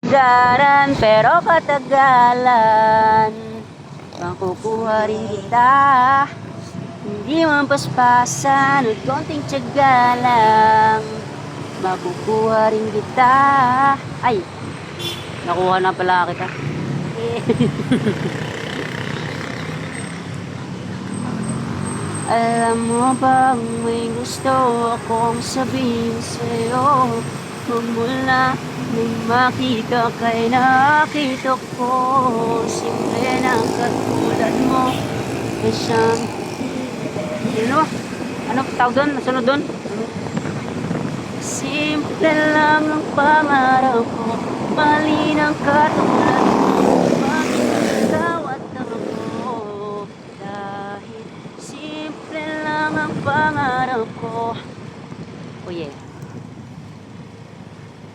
Garan pero katagalan, makukuha rin kita. Hindi man paspasan at konting tiyaga lang, makukuha rin kita. Ay, nakuha na pala kita. Alam mo bang may gusto akong sabihin sa'yo? Magmula nang makita kay nakita ko, simple na katulad mo ay siyang... Ano? Ano tawag doon? Nasunod doon? Simple lang ang pangarap ko, mali ng katulad mo, bakit ikaw at ako? Dahil simple lang ang pangarap ko. Oh yeah.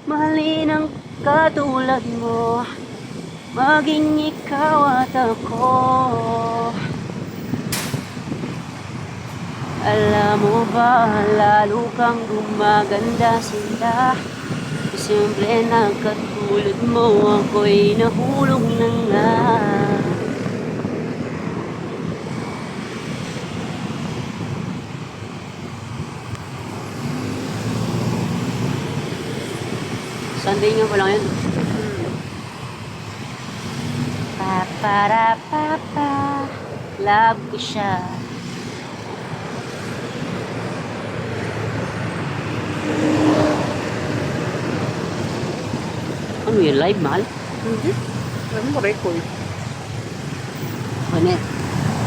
Mali ng katulad mo, maging ikaw at ako. Alam mo ba, lalo kang gumaganda sila. Simple na katulad mo, ako'y nahulog na nga. Sunday nga pala ngayon. Paparapapa, love ko siya. Ano yun? Live, mahal? Hindi. Ano mo record? Ano